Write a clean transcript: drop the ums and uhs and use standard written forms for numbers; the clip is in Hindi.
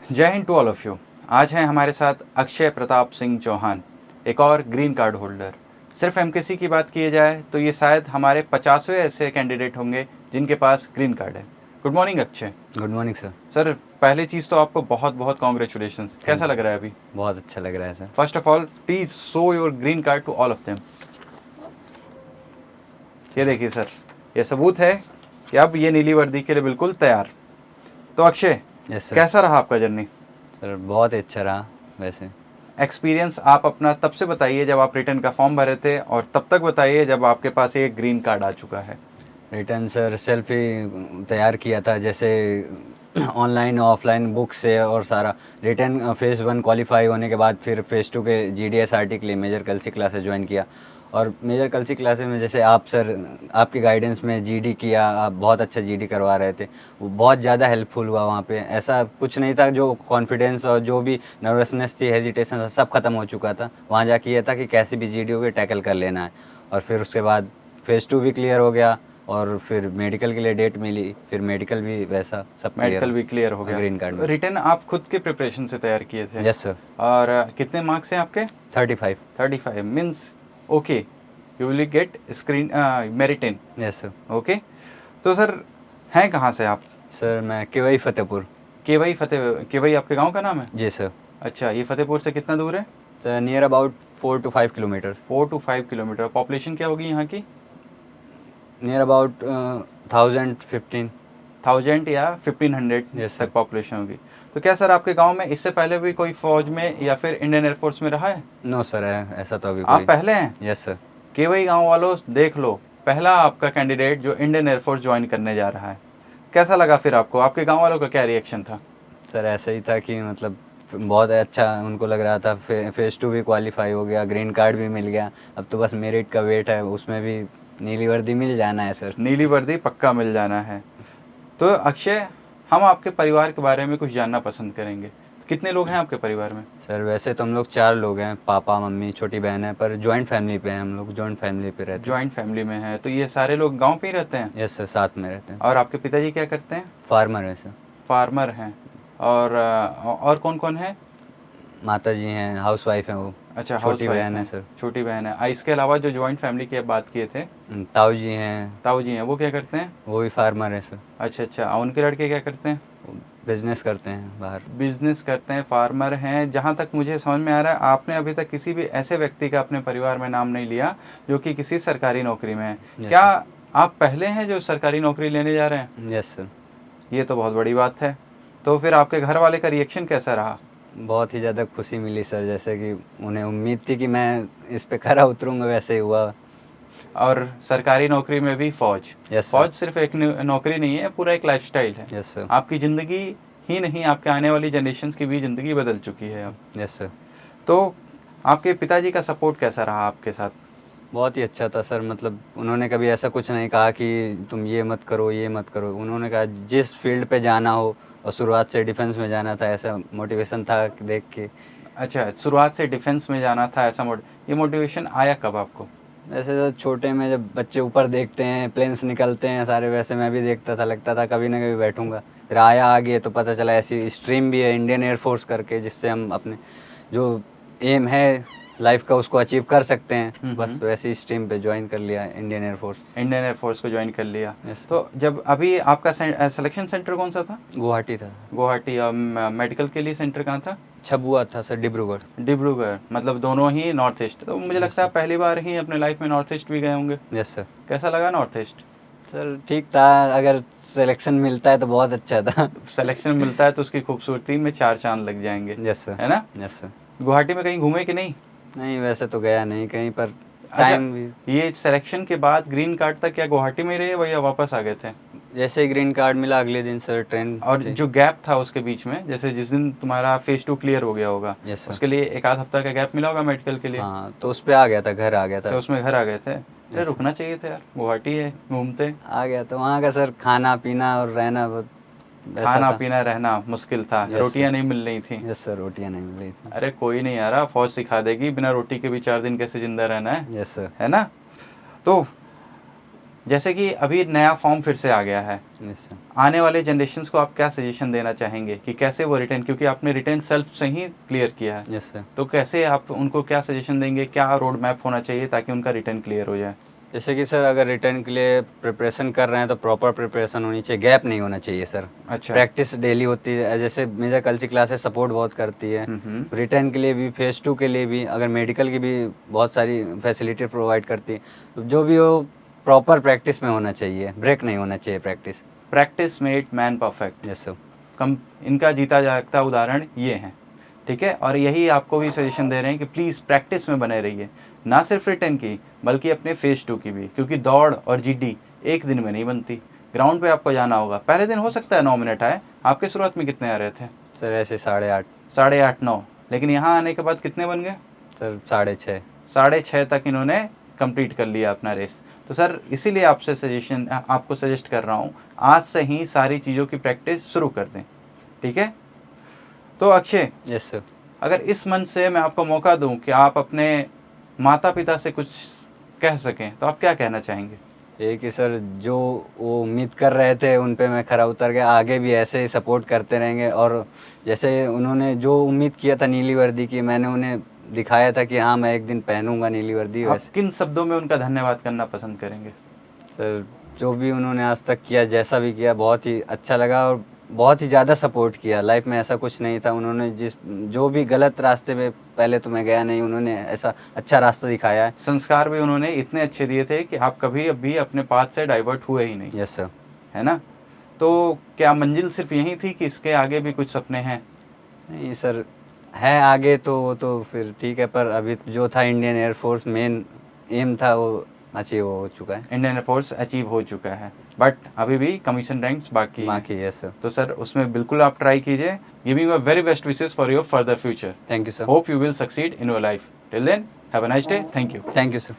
जय Hind to all of you. आज हैं हमारे साथ अक्षय प्रताप सिंह चौहान, एक और ग्रीन कार्ड होल्डर। सिर्फ एमकेसी की बात की जाए तो ये शायद हमारे 50वें ऐसे कैंडिडेट होंगे जिनके पास ग्रीन कार्ड है। Good morning Akshay. Good morning sir. Sir, पहली चीज़ तो आपको बहुत बहुत कॉन्ग्रेचुलेशंस। कैसा लग रहा है अभी? बहुत अच्छा लग रहा है sir. First of all please show your green card to all of them. ये देखिए सर, ये सबूत है कि अब ये नीली वर्दी के लिए बिल्कुल तैयार। तो अक्षय, यस सर। कैसा रहा आपका जर्नी? सर बहुत ही अच्छा रहा। वैसे एक्सपीरियंस आप अपना तब से बताइए जब आप रिटर्न का फॉर्म भरे थे, और तब तक बताइए जब आपके पास एक ग्रीन कार्ड आ चुका है। रिटर्न सर सेल्फ ही तैयार किया था, जैसे ऑनलाइन ऑफलाइन बुक से, और सारा रिटर्न फेज़ 1 क्वालिफाई होने के बाद फिर फेज़ 2 के GDSRT के लिए मेजर कल्सी क्लासेस ज्वाइन किया। और मेजर कल्सी क्लासेस में जैसे आप सर, आपकी गाइडेंस में GD किया, आप बहुत अच्छा GD करवा रहे थे, वो बहुत ज़्यादा हेल्पफुल हुआ वहाँ पे। ऐसा कुछ नहीं था, जो कॉन्फिडेंस और जो भी नर्वसनेस थी, हेजिटेशन था, सब खत्म हो चुका था। वहाँ जाके ये था कि कैसे भी GD हो गई, टैकल कर लेना है। और फिर उसके बाद फेज़ 2 भी क्लियर हो गया, और फिर मेडिकल के लिए डेट मिली, फिर मेडिकल भी वैसा सब मेडिकल भी क्लियर हो गया। ग्रीन कार्ड में। रिटर्न आप खुद के प्रिपरेशन से तैयार किए थे? Yes sir. और कितने मार्क्स हैं आपके? 35। 35 means okay, you will get screen merit in. Yes sir. Okay. तो सर, हैं कहाँ से आप? सर मैं केवई फतेहपुर। केवई आपके गांव का नाम है? जी सर। अच्छा, ये फतेहपुर से कितना दूर है? Sir near about 4 to 5 kilometre. 4 to 5 kilometre. Population क्या होगी यहाँ की? Near about 1015। 1000 या 1500 Yes, तक sir. पॉपुलेशन होगी। तो क्या सर आपके गांव में इससे पहले भी कोई फौज में या फिर इंडियन एयरफोर्स में रहा है? नो सर, ऐसा तो अभी आप कोई। पहले हैं? Yes sir. केवई गांव वालों देख लो, पहला आपका कैंडिडेट जो इंडियन एयरफोर्स ज्वाइन करने जा रहा है। कैसा लगा फिर आपको? आपके गांव वालों का क्या रिएक्शन था? सर ऐसा ही था कि मतलब बहुत अच्छा उनको लग रहा था। फेज़ 2 भी क्वालिफाई हो गया, ग्रीन कार्ड भी मिल गया, अब तो बस मेरिट का वेट है, उसमें भी नीली वर्दी मिल जाना है सर। नीली वर्दी पक्का मिल जाना है। तो अक्षय, हम आपके परिवार के बारे में कुछ जानना पसंद करेंगे। कितने लोग हैं आपके परिवार में? सर वैसे तो हम लोग 4 लोग हैं, पापा मम्मी छोटी बहन है, पर जॉइंट फैमिली पे हैं हम लोग, जॉइंट फैमिली पे रहते हैं। जॉइंट फैमिली में है तो ये सारे लोग गांव पे ही रहते हैं? यस सर, साथ में रहते हैं। और आपके पिताजी क्या करते हैं? फार्मर है सर। फार्मर हैं। और कौन कौन है? माता जी हैं, हाउस वाइफ हैं वो। अच्छा, छोटी हाउसवाइफ बहन है हैं। सर। छोटी बहन है। इसके अलावा जो जॉइंट फैमिली की आप बात किए थे, ताऊ जी हैं, ताऊ जी हैं, वो क्या करते हैं? वो भी फार्मर है सर। अच्छा अच्छा, और उनके लड़के क्या करते हैं? बिजनेस करते हैं बाहर। बिजनेस करते हैं, फार्मर हैं। जहाँ तक मुझे समझ में आ रहा है, आपने अभी तक किसी भी ऐसे व्यक्ति का अपने परिवार में नाम नहीं लिया जो कि किसी सरकारी नौकरी में है। Yes, क्या आप पहले हैं जो सरकारी नौकरी लेने जा रहे हैं? Yes sir. ये तो बहुत बड़ी बात है। तो फिर आपके घर वाले का रिएक्शन कैसा रहा? बहुत ही ज़्यादा खुशी मिली सर, जैसे कि उन्हें उम्मीद थी कि मैं इस पे खरा उतरूँगा, वैसे ही हुआ। और सरकारी नौकरी में भी फौज। यस फौज सर। सिर्फ एक नौकरी नहीं है, पूरा एक लाइफस्टाइल है। Yes sir. आपकी ज़िंदगी ही नहीं, आपके आने वाली जनरेशन्स की भी ज़िंदगी बदल चुकी है अब। Yes sir. तो आपके पिताजी का सपोर्ट कैसा रहा आपके साथ? बहुत ही अच्छा था सर, मतलब उन्होंने कभी ऐसा कुछ नहीं कहा कि तुम ये मत करो ये मत करो। उन्होंने कहा जिस फील्ड पे जाना हो, और शुरुआत से डिफेंस में जाना था, ऐसा मोटिवेशन था देख के। अच्छा, शुरुआत से डिफेंस में जाना था, ऐसा ये मोटिवेशन आया कब आपको? वैसे तो छोटे में जब बच्चे ऊपर देखते हैं, प्लेन्स निकलते हैं सारे, वैसे मैं भी देखता था, लगता था कभी ना कभी बैठूंगा। फिर आया आगे तो पता चला ऐसी स्ट्रीम भी है इंडियन एयरफोर्स करके, जिससे हम अपने जो एम है लाइफ का उसको अचीव कर सकते हैं। बस वैसी स्ट्रीम पे ज्वाइन कर लिया इंडियन एयरफोर्स। इंडियन एयरफोर्स को ज्वाइन कर लिया। Yes. तो जब अभी आपका सिलेक्शन सेंटर कौन सा था? गुवाहाटी था। गुवाहाटी। मेडिकल के लिए सेंटर कहाँ था? छबुआ था सर, डिब्रूगढ़। डिब्रूगढ़। मतलब दोनों ही नॉर्थ ईस्ट। तो मुझे लगता है पहली बार ही अपने लाइफ में नॉर्थ ईस्ट भी गए होंगे। Yes sir. कैसा लगा नॉर्थ ईस्ट? सर ठीक था, अगर सिलेक्शन मिलता है तो बहुत अच्छा था। सिलेक्शन मिलता है तो उसकी खूबसूरती में 4 चांद लग जाएंगे। Yes sir. है ना? Yes sir. गुवाहाटी में कहीं घूमे कि नहीं? नहीं वैसे तो गया नहीं कहीं, पर अच्छा, टाइम भी। ये सिलेक्शन के बाद ग्रीन कार्ड तक क्या गुवाहाटी में रहे या वापस आ गए थे? जैसे ही ग्रीन कार्ड मिला अगले दिन सर ट्रेन। और जो गैप था उसके बीच में, जैसे जिस दिन तुम्हारा फेज 2 क्लियर हो गया होगा, यस सर। उसके लिए एक आध हफ्ता का गैप मिला होगा मेडिकल के लिए। हाँ तो उस पे आ गया था, घर आ गया तो था। उसमें घर आ गए थे। अरे Yes, रुकना चाहिए था यार, गुवाहाटी है, घूमते। आ गया तो वहाँ का सर खाना पीना और रहना बहुत वैसा खाना था। पीना रहना मुश्किल था। Yes, रोटियां sir. नहीं मिल रही थी। यस सर, रोटियाँ नहीं मिल रही थी। अरे कोई नहीं यार, फौज सिखा देगी बिना रोटी के भी 4 दिन कैसे जिंदा रहना है। Yes sir. है ना? तो जैसे कि अभी नया फॉर्म फिर से आ गया है, यस सर। आने वाले जनरेशंस को आप क्या सजेशन देना चाहेंगे कि कैसे वो रिटर्न, क्योंकि आपने रिटर्न सेल्फ से ही क्लियर किया है, यस सर। तो कैसे आप उनको क्या सजेशन देंगे, क्या रोड मैप होना चाहिए ताकि उनका रिटर्न क्लियर हो जाए? जैसे कि सर अगर रिटर्न के लिए प्रिपरेशन कर रहे हैं तो प्रॉपर प्रिपरेशन होनी चाहिए, गैप नहीं होना चाहिए सर। अच्छा। प्रैक्टिस डेली होती है, जैसे मेजर कल्चर क्लासेस सपोर्ट बहुत करती है। रिटर्न के लिए भी, फेज़ 2 के लिए भी, अगर मेडिकल की भी बहुत सारी फैसिलिटी प्रोवाइड करती है, तो जो भी हो प्रॉपर प्रैक्टिस में होना चाहिए, ब्रेक नहीं होना चाहिए practice. Practice made man perfect. Yes sir. कम इनका जीता जागता उदाहरण ये हैं, ठीक है। और यही आपको भी सजेशन दे रहे हैं कि प्लीज़ प्रैक्टिस में बने रहिए, ना सिर्फ रिटर्न की बल्कि अपने फेज़ 2 की भी, क्योंकि दौड़ और जीडी एक दिन में नहीं बनती। ग्राउंड पे आपको जाना होगा, पहले दिन हो सकता है 9 मिनट आए, आपके शुरुआत में कितने आ रहे थे? सर ऐसे 8:30। 8:30 9, लेकिन यहाँ आने के बाद कितने बन गए? सर 6:30। 6:30 तक इन्होंने कंप्लीट कर लिया अपना रेस। तो सर इसीलिए आपको सजेस्ट कर रहा हूँ, आज से ही सारी चीज़ों की प्रैक्टिस शुरू कर दें, ठीक है। तो अक्षय, यस सर। अगर इस मंच से मैं आपको मौका दूं कि आप अपने माता पिता से कुछ कह सकें, तो आप क्या कहना चाहेंगे? ये कि सर जो वो उम्मीद कर रहे थे उन पे मैं खरा उतर गया, आगे भी ऐसे ही सपोर्ट करते रहेंगे। और जैसे उन्होंने जो उम्मीद किया था नीली वर्दी की, मैंने उन्हें दिखाया था कि हाँ मैं एक दिन पहनूंगा नीली वर्दी। आप वैसे किन शब्दों में उनका धन्यवाद करना पसंद करेंगे? सर जो भी उन्होंने आज तक किया, जैसा भी किया, बहुत ही अच्छा लगा और बहुत ही ज़्यादा सपोर्ट किया। लाइफ में ऐसा कुछ नहीं था, उन्होंने जो भी गलत रास्ते पे पहले तो मैं गया नहीं, उन्होंने ऐसा अच्छा रास्ता दिखाया है। संस्कार भी उन्होंने इतने अच्छे दिए थे कि आप कभी अभी अपने पाथ से डाइवर्ट हुए ही नहीं, यस सर। है ना। तो क्या मंजिल सिर्फ यही थी कि इसके आगे भी कुछ सपने हैं? नहीं सर, है आगे तो वो तो फिर ठीक है, पर अभी जो था इंडियन एयरफोर्स मेन एम था वो अचीव हो चुका है। इंडियन एयरफोर्स अचीव हो चुका है, बट अभी भी कमीशन रैंक्स बाकी हैं। बाकी यस सर। तो सर उसमें बिल्कुल आप ट्राई कीजिए। Giving your very best wishes for your further future. Thank you sir. Hope you will succeed in your life. Till then have a nice day. Thank you. Thank you sir.